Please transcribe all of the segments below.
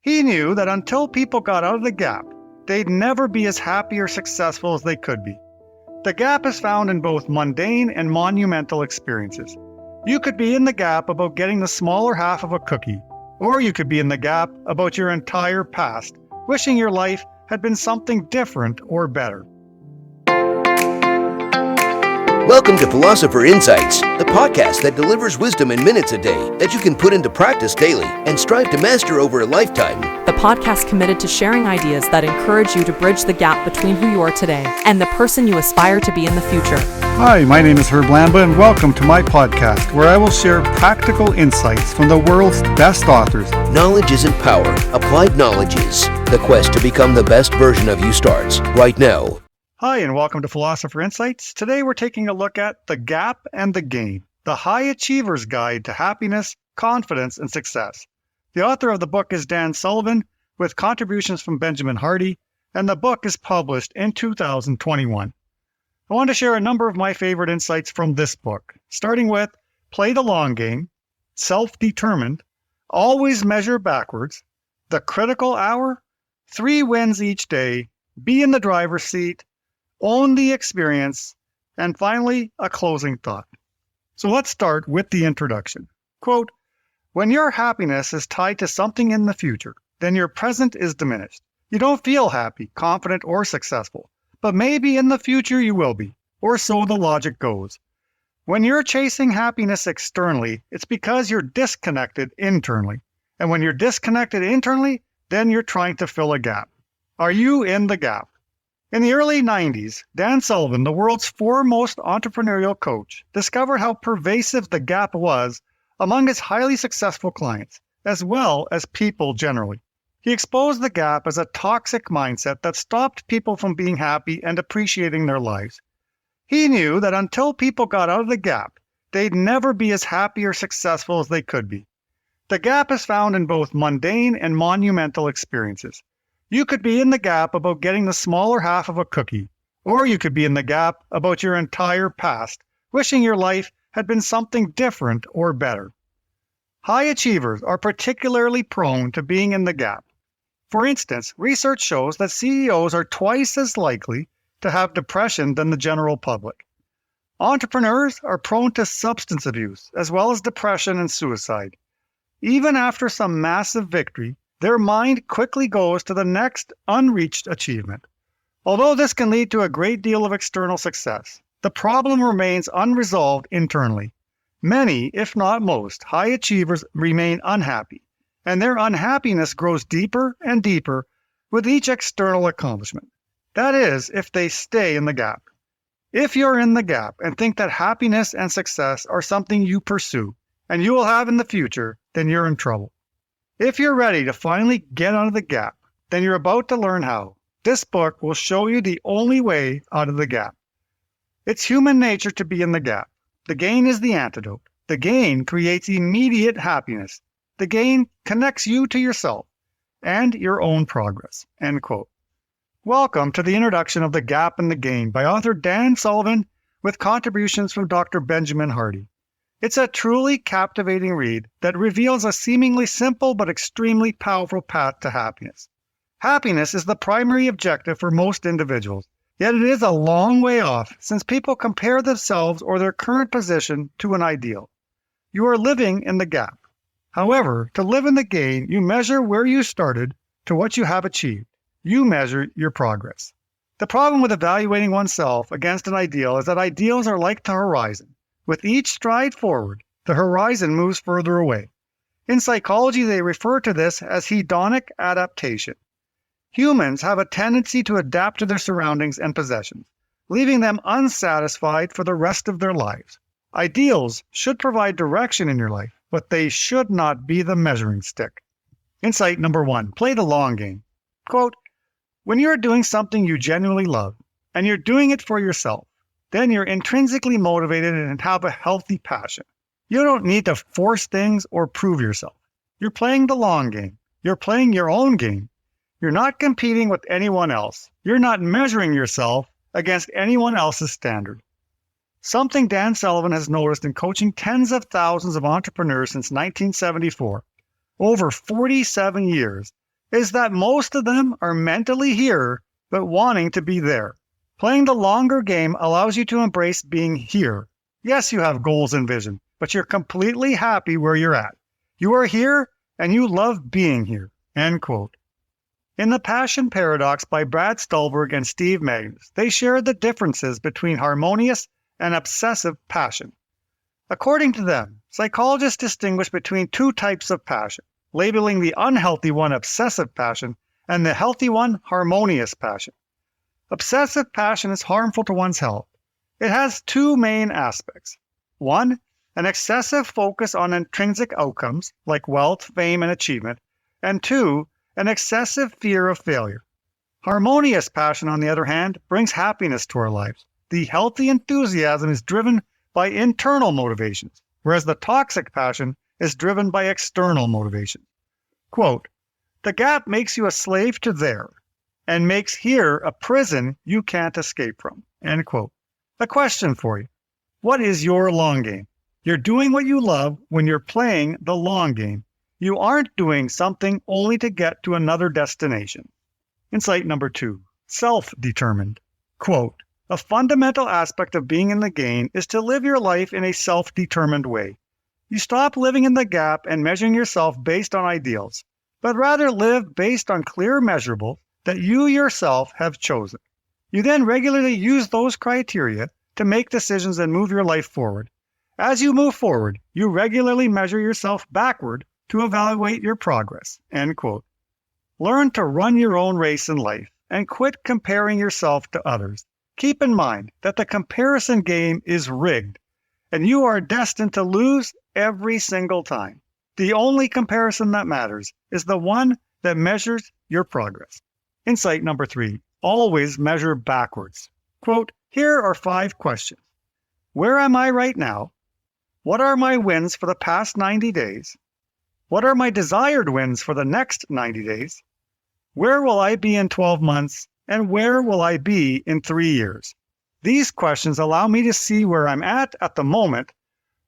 He knew that until people got out of the gap, they'd never be as happy or successful as they could be. The gap is found in both mundane and monumental experiences. You could be in the gap about getting the smaller half of a cookie, or you could be in the gap about your entire past, wishing your life had been something different or better. Welcome to Philosopher Insights, the podcast that delivers wisdom in minutes a day that you can put into practice daily and strive to master over a lifetime. The podcast committed to sharing ideas that encourage you to bridge the gap between who you are today and the person you aspire to be in the future. Hi, my name is Herb Lamba, and welcome to my podcast, where I will share practical insights from the world's best authors. Knowledge isn't power. Applied knowledge is. The quest to become the best version of you starts right now. Hi, and welcome to Philosopher Insights. Today we're taking a look at The Gap and the Gain, the high achiever's guide to happiness, confidence, and success. The author of the book is Dan Sullivan, with contributions from Benjamin Hardy, and the book is published in 2021. I want to share a number of my favorite insights from this book, starting with Play the Long Game, Self-Determined, Always Measure Backwards, The Critical Hour, 3 Wins Each Day, Be in the Driver's Seat, Own the Experience, and finally, a closing thought. So let's start with the introduction. Quote, "When your happiness is tied to something in the future, then your present is diminished. You don't feel happy, confident, or successful, but maybe in the future you will be, or so the logic goes. When you're chasing happiness externally, it's because you're disconnected internally. And when you're disconnected internally, then you're trying to fill a gap. Are you in the gap?" In the early 90s, Dan Sullivan, the world's foremost entrepreneurial coach, discovered how pervasive the gap was among his highly successful clients, as well as people generally. He exposed the gap as a toxic mindset that stopped people from being happy and appreciating their lives. He knew that until people got out of the gap, they'd never be as happy or successful as they could be. The gap is found in both mundane and monumental experiences. You could be in the gap about getting the smaller half of a cookie, or you could be in the gap about your entire past, wishing your life had been something different or better. High achievers are particularly prone to being in the gap. For instance, research shows that CEOs are twice as likely to have depression than the general public. Entrepreneurs are prone to substance abuse, as well as depression and suicide. Even after some massive victory, their mind quickly goes to the next unreached achievement. Although this can lead to a great deal of external success, the problem remains unresolved internally. Many, if not most, high achievers remain unhappy, and their unhappiness grows deeper and deeper with each external accomplishment. That is, if they stay in the gap. If you're in the gap and think that happiness and success are something you pursue and you will have in the future, then you're in trouble. If you're ready to finally get out of the gap, then you're about to learn how. This book will show you the only way out of the gap. It's human nature to be in the gap. The gain is the antidote. The gain creates immediate happiness. The gain connects you to yourself and your own progress." End quote. Welcome to the introduction of The Gap and the Gain by author Dan Sullivan, with contributions from Dr. Benjamin Hardy. It's a truly captivating read that reveals a seemingly simple but extremely powerful path to happiness. Happiness is the primary objective for most individuals, yet it is a long way off since people compare themselves or their current position to an ideal. You are living in the gap. However, to live in the gain, you measure where you started to what you have achieved. You measure your progress. The problem with evaluating oneself against an ideal is that ideals are like the horizon. With each stride forward, the horizon moves further away. In psychology, they refer to this as hedonic adaptation. Humans have a tendency to adapt to their surroundings and possessions, leaving them unsatisfied for the rest of their lives. Ideals should provide direction in your life, but they should not be the measuring stick. Insight number 1, play the long game. Quote, "When you're doing something you genuinely love, and you're doing it for yourself, then you're intrinsically motivated and have a healthy passion. You don't need to force things or prove yourself. You're playing the long game. You're playing your own game. You're not competing with anyone else. You're not measuring yourself against anyone else's standard." Something Dan Sullivan has noticed in coaching tens of thousands of entrepreneurs since 1974, over 47 years, is that most of them are mentally here, but wanting to be there. Playing the longer game allows you to embrace being here. Yes, you have goals and vision, but you're completely happy where you're at. You are here and you love being here. End quote. In The Passion Paradox by Brad Stulberg and Steve Magnus, they shared the differences between harmonious and obsessive passion. According to them, psychologists distinguish between two types of passion, labeling the unhealthy one obsessive passion and the healthy one harmonious passion. Obsessive passion is harmful to one's health. It has two main aspects. One, an excessive focus on intrinsic outcomes like wealth, fame, and achievement. And two, an excessive fear of failure. Harmonious passion, on the other hand, brings happiness to our lives. The healthy enthusiasm is driven by internal motivations, whereas the toxic passion is driven by external motivation. Quote, "The gap makes you a slave to there, and makes here a prison you can't escape from." End quote. A question for you. What is your long game? You're doing what you love when you're playing the long game. You aren't doing something only to get to another destination. Insight number 2, self-determined. Quote, "A fundamental aspect of being in the game is to live your life in a self-determined way. You stop living in the gap and measuring yourself based on ideals, but rather live based on clear measurables that you yourself have chosen. You then regularly use those criteria to make decisions and move your life forward. As you move forward, you regularly measure yourself backward to evaluate your progress." End quote. Learn to run your own race in life and quit comparing yourself to others. Keep in mind that the comparison game is rigged, and you are destined to lose every single time. The only comparison that matters is the one that measures your progress. Insight number 3, always measure backwards. Quote, "Here are 5 questions. Where am I right now? What are my wins for the past 90 days? What are my desired wins for the next 90 days? Where will I be in 12 months? And where will I be in 3 years? These questions allow me to see where I'm at the moment,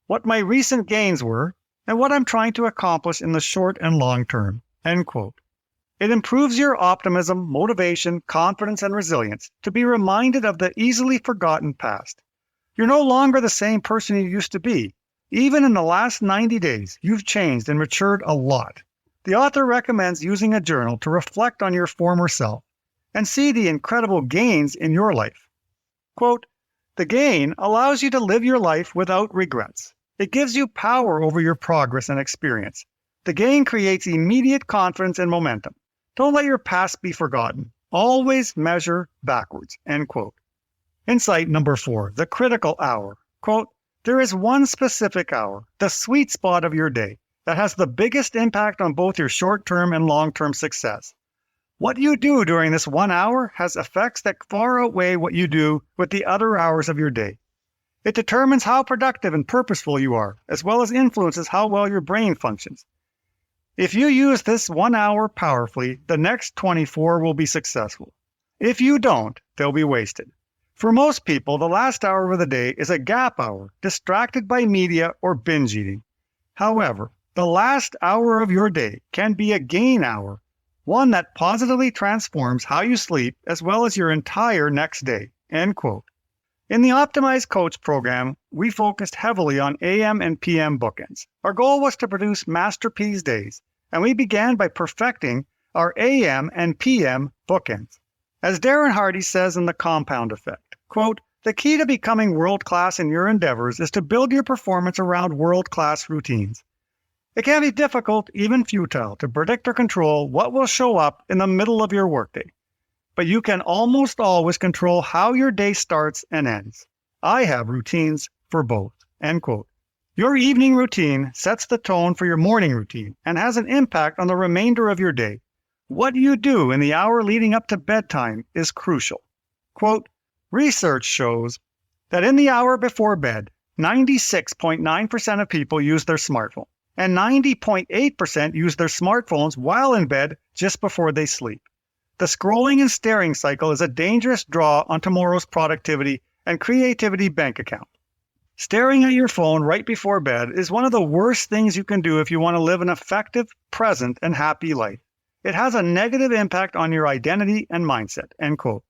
what my recent gains were, and what I'm trying to accomplish in the short and long term." End quote. It improves your optimism, motivation, confidence, and resilience to be reminded of the easily forgotten past. You're no longer the same person you used to be. Even in the last 90 days, you've changed and matured a lot. The author recommends using a journal to reflect on your former self and see the incredible gains in your life. Quote, "The gain allows you to live your life without regrets. It gives you power over your progress and experience. The gain creates immediate confidence and momentum. Don't let your past be forgotten. Always measure backwards." End quote. Insight number 4, the critical hour. Quote, "There is one specific hour, the sweet spot of your day, that has the biggest impact on both your short-term and long-term success. What you do during this 1 hour has effects that far outweigh what you do with the other hours of your day. It determines how productive and purposeful you are, as well as influences how well your brain functions. If you use this 1 hour powerfully, the next 24 will be successful. If you don't, they'll be wasted. For most people, the last hour of the day is a gap hour, distracted by media or binge eating. However, the last hour of your day can be a gain hour, one that positively transforms how you sleep as well as your entire next day." End quote. In the Optimized Coach program, we focused heavily on AM and PM bookends. Our goal was to produce masterpiece days, and we began by perfecting our AM and PM bookends. As Darren Hardy says in The Compound Effect, quote, "The key to becoming world-class in your endeavors is to build your performance around world-class routines. It can be difficult, even futile, to predict or control what will show up in the middle of your workday. But you can almost always control how your day starts and ends. I have routines for both." End quote. Your evening routine sets the tone for your morning routine and has an impact on the remainder of your day. What you do in the hour leading up to bedtime is crucial. Quote, "Research shows that in the hour before bed, 96.9% of people use their smartphone, and 90.8% use their smartphones while in bed just before they sleep. The scrolling and staring cycle is a dangerous draw on tomorrow's productivity and creativity bank account. Staring at your phone right before bed is one of the worst things you can do if you want to live an effective, present, and happy life. It has a negative impact on your identity and mindset, end quote.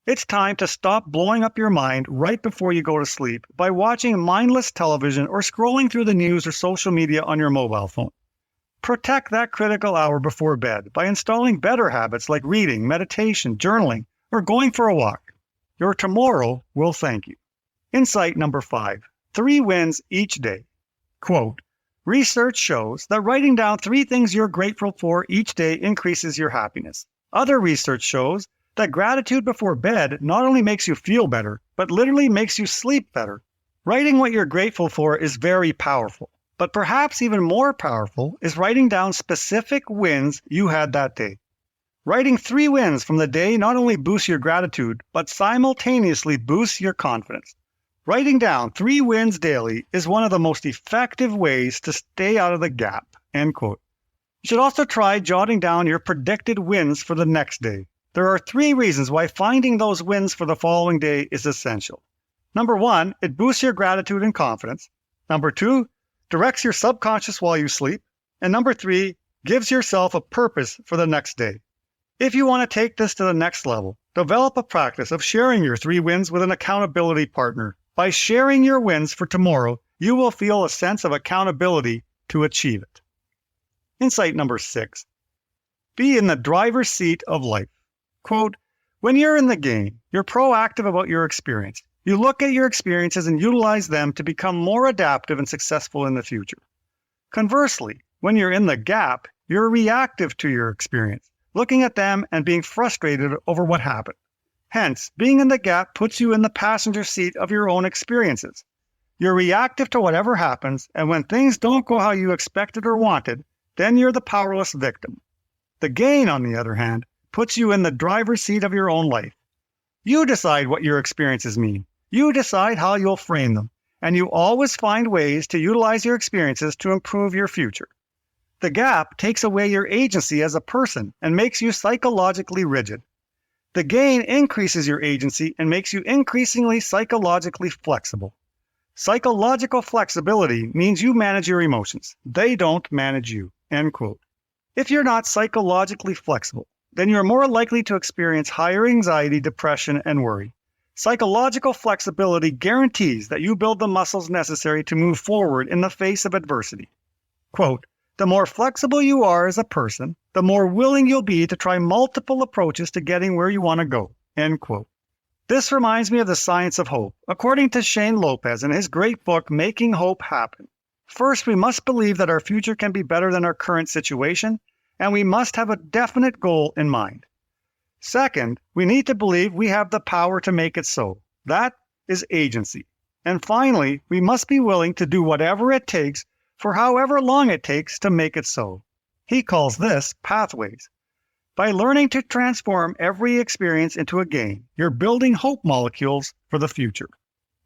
It's time to stop blowing up your mind right before you go to sleep by watching mindless television or scrolling through the news or social media on your mobile phone. Protect that critical hour before bed by installing better habits like reading, meditation, journaling, or going for a walk. Your tomorrow will thank you. Insight number 5, 3 wins each day. Quote, research shows that writing down 3 things you're grateful for each day increases your happiness. Other research shows that gratitude before bed not only makes you feel better, but literally makes you sleep better. Writing what you're grateful for is very powerful, but perhaps even more powerful is writing down specific wins you had that day. Writing 3 wins from the day not only boosts your gratitude, but simultaneously boosts your confidence. Writing down 3 wins daily is one of the most effective ways to stay out of the gap, end quote. You should also try jotting down your predicted wins for the next day. There are 3 reasons why finding those wins for the following day is essential. Number 1, it boosts your gratitude and confidence. Number 2, directs your subconscious while you sleep. And number 3, gives yourself a purpose for the next day. If you want to take this to the next level, develop a practice of sharing your 3 wins with an accountability partner. By sharing your wins for tomorrow, you will feel a sense of accountability to achieve it. Insight number 6, be in the driver's seat of life. Quote, when you're in the game, you're proactive about your experience. You look at your experiences and utilize them to become more adaptive and successful in the future. Conversely, when you're in the gap, you're reactive to your experience, looking at them and being frustrated over what happened. Hence, being in the gap puts you in the passenger seat of your own experiences. You're reactive to whatever happens, and when things don't go how you expected or wanted, then you're the powerless victim. The gain, on the other hand, puts you in the driver's seat of your own life. You decide what your experiences mean. You decide how you'll frame them, and you always find ways to utilize your experiences to improve your future. The gap takes away your agency as a person and makes you psychologically rigid. The gain increases your agency and makes you increasingly psychologically flexible. Psychological flexibility means you manage your emotions. They don't manage you, end quote. If you're not psychologically flexible, then you're more likely to experience higher anxiety, depression, and worry. Psychological flexibility guarantees that you build the muscles necessary to move forward in the face of adversity. Quote, the more flexible you are as a person, the more willing you'll be to try multiple approaches to getting where you want to go, end quote. This reminds me of the science of hope, according to Shane Lopez in his great book, Making Hope Happen. First, we must believe that our future can be better than our current situation, and we must have a definite goal in mind. Second, we need to believe we have the power to make it so. That is agency. And finally, we must be willing to do whatever it takes for however long it takes to make it so. He calls this pathways. By learning to transform every experience into a gain, you're building hope molecules for the future.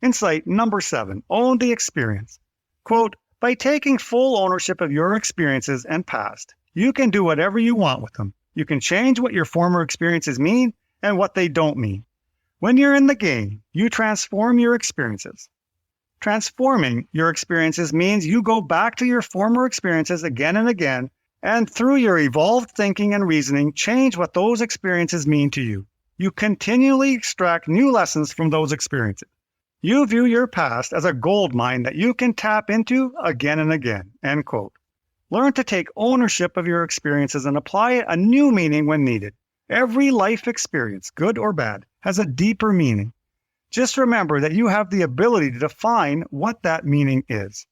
Insight number 7, own the experience. Quote, by taking full ownership of your experiences and past, you can do whatever you want with them. You can change what your former experiences mean and what they don't mean. When you're in the game, you transform your experiences. Transforming your experiences means you go back to your former experiences again and again, and through your evolved thinking and reasoning, change what those experiences mean to you. You continually extract new lessons from those experiences. You view your past as a gold mine that you can tap into again and again, end quote. Learn to take ownership of your experiences and apply a new meaning when needed. Every life experience, good or bad, has a deeper meaning. Just remember that you have the ability to define what that meaning is.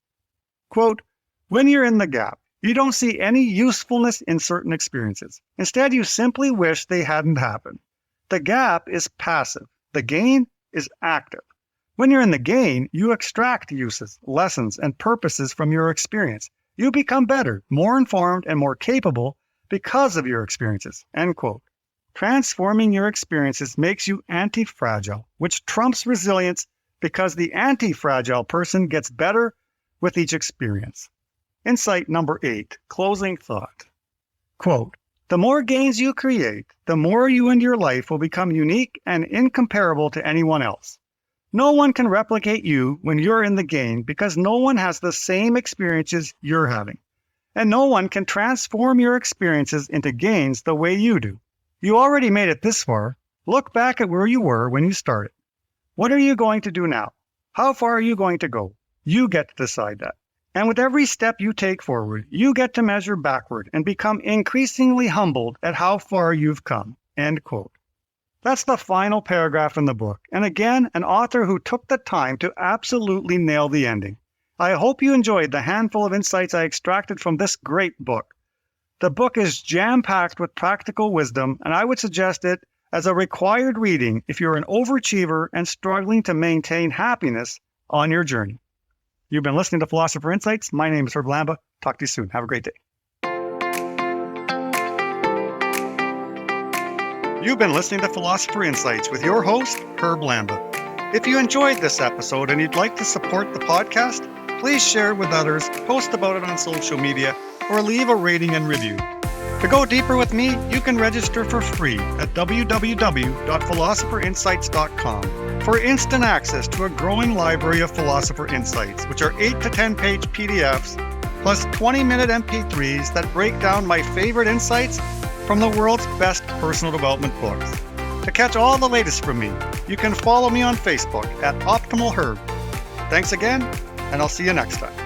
Quote, when you're in the gap, you don't see any usefulness in certain experiences. Instead, you simply wish they hadn't happened. The gap is passive. The gain is active. When you're in the gain, you extract uses, lessons, and purposes from your experience. You become better, more informed, and more capable because of your experiences, end quote. Transforming your experiences makes you anti-fragile, which trumps resilience because the anti-fragile person gets better with each experience. Insight number 8, closing thought. Quote, the more gains you create, the more you and your life will become unique and incomparable to anyone else. No one can replicate you when you're in the game because no one has the same experiences you're having. and no one can transform your experiences into gains the way you do. You already made it this far. Look back at where you were when you started. What are you going to do now? How far are you going to go? You get to decide that. And with every step you take forward, you get to measure backward and become increasingly humbled at how far you've come. End quote. That's the final paragraph in the book, and again, an author who took the time to absolutely nail the ending. I hope you enjoyed the handful of insights I extracted from this great book. The book is jam-packed with practical wisdom, and I would suggest it as a required reading if you're an overachiever and struggling to maintain happiness on your journey. You've been listening to Philosopher Insights. My name is Herb Lamba. Talk to you soon. Have a great day. You've been listening to Philosopher Insights with your host, Herb Lamba. If you enjoyed this episode and you'd like to support the podcast, please share it with others, post about it on social media, or leave a rating and review. To go deeper with me, you can register for free at www.philosopherinsights.com for instant access to a growing library of Philosopher Insights, which are 8 to 10 page PDFs plus 20-minute MP3s that break down my favorite insights from the world's best personal development books. To catch all the latest from me, you can follow me on Facebook at Optimal Herb. Thanks again, and I'll see you next time.